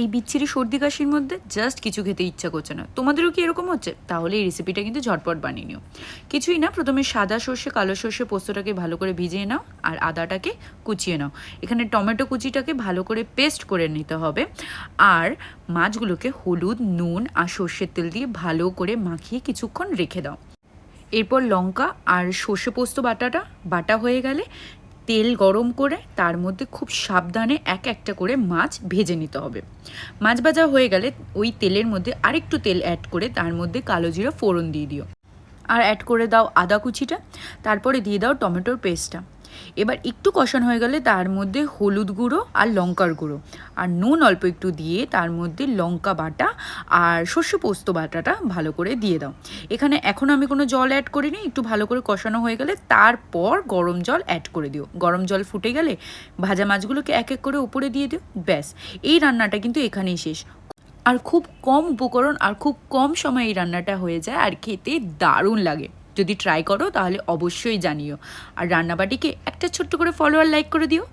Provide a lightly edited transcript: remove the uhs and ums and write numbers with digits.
এই বিচ্ছিরি সর্দি কাশির মধ্যে জাস্ট কিছু খেতে ইচ্ছা করছে না, তোমাদেরও কি এরকম হচ্ছে? তাহলে এই রেসিপিটা কিন্তু ঝটপট বানিয়ে নিও। কিছুই না, প্রথমে সাদা সর্ষে কালো সর্ষে পোস্তটাকে ভালো করে ভিজিয়ে নাও আর আদাটাকে কুচিয়ে নাও। এখানে টমেটো কুচিটাকে ভালো করে পেস্ট করে নিতে হবে। আর মাছগুলোকে হলুদ নুন আর সর্ষের তেল দিয়ে ভালো করে মাখিয়ে কিছুক্ষণ রেখে দাও। এরপর লঙ্কা আর সর্ষে পোস্ত বাটা হয়ে গেলে তেল গরম করে তার মধ্যে খুব সাবধানে এক একটা করে মাছ ভেজে নিতে হবে। মাছ ভাজা হয়ে গেলে ওই তেলের মধ্যে আরেকটু তেল অ্যাড করে তার মধ্যে কালো জিরা ফোড়ন দিয়ে দিও, আর অ্যাড করে দাও আদা কুচিটা, তারপরে দিয়ে দাও টমেটোর পেস্টটা। এবার একটু কষানো হয়ে গেলে তার মধ্যে হলুদ গুঁড়ো আর লঙ্কার গুঁড়ো আর নুন অল্প একটু দিয়ে তার মধ্যে লঙ্কা বাটা আর সর্ষে পোস্ত বাটাটা ভালো করে দিয়ে দাও। এখানে এখন আমি কোনো জল অ্যাড করিনি, একটু ভালো করে কষানো হয়ে গেলে তারপর গরম জল অ্যাড করে দিও। গরম জল ফুটে গেলে ভাজা মাছগুলোকে এক এক করে উপরে দিয়ে দিও। ব্যাস, এই রান্নাটা কিন্তু এখানেই শেষ। আর খুব কম উপকরণ আর খুব কম সময়ে এই রান্নাটা হয়ে যায় আর খেতে দারুণ লাগে। যদি ট্রাই করো তাহলে অবশ্যই জানিও। আর রান্নাবাটিকে একটা ছোট্ট করে ফলো আর লাইক করে দিও।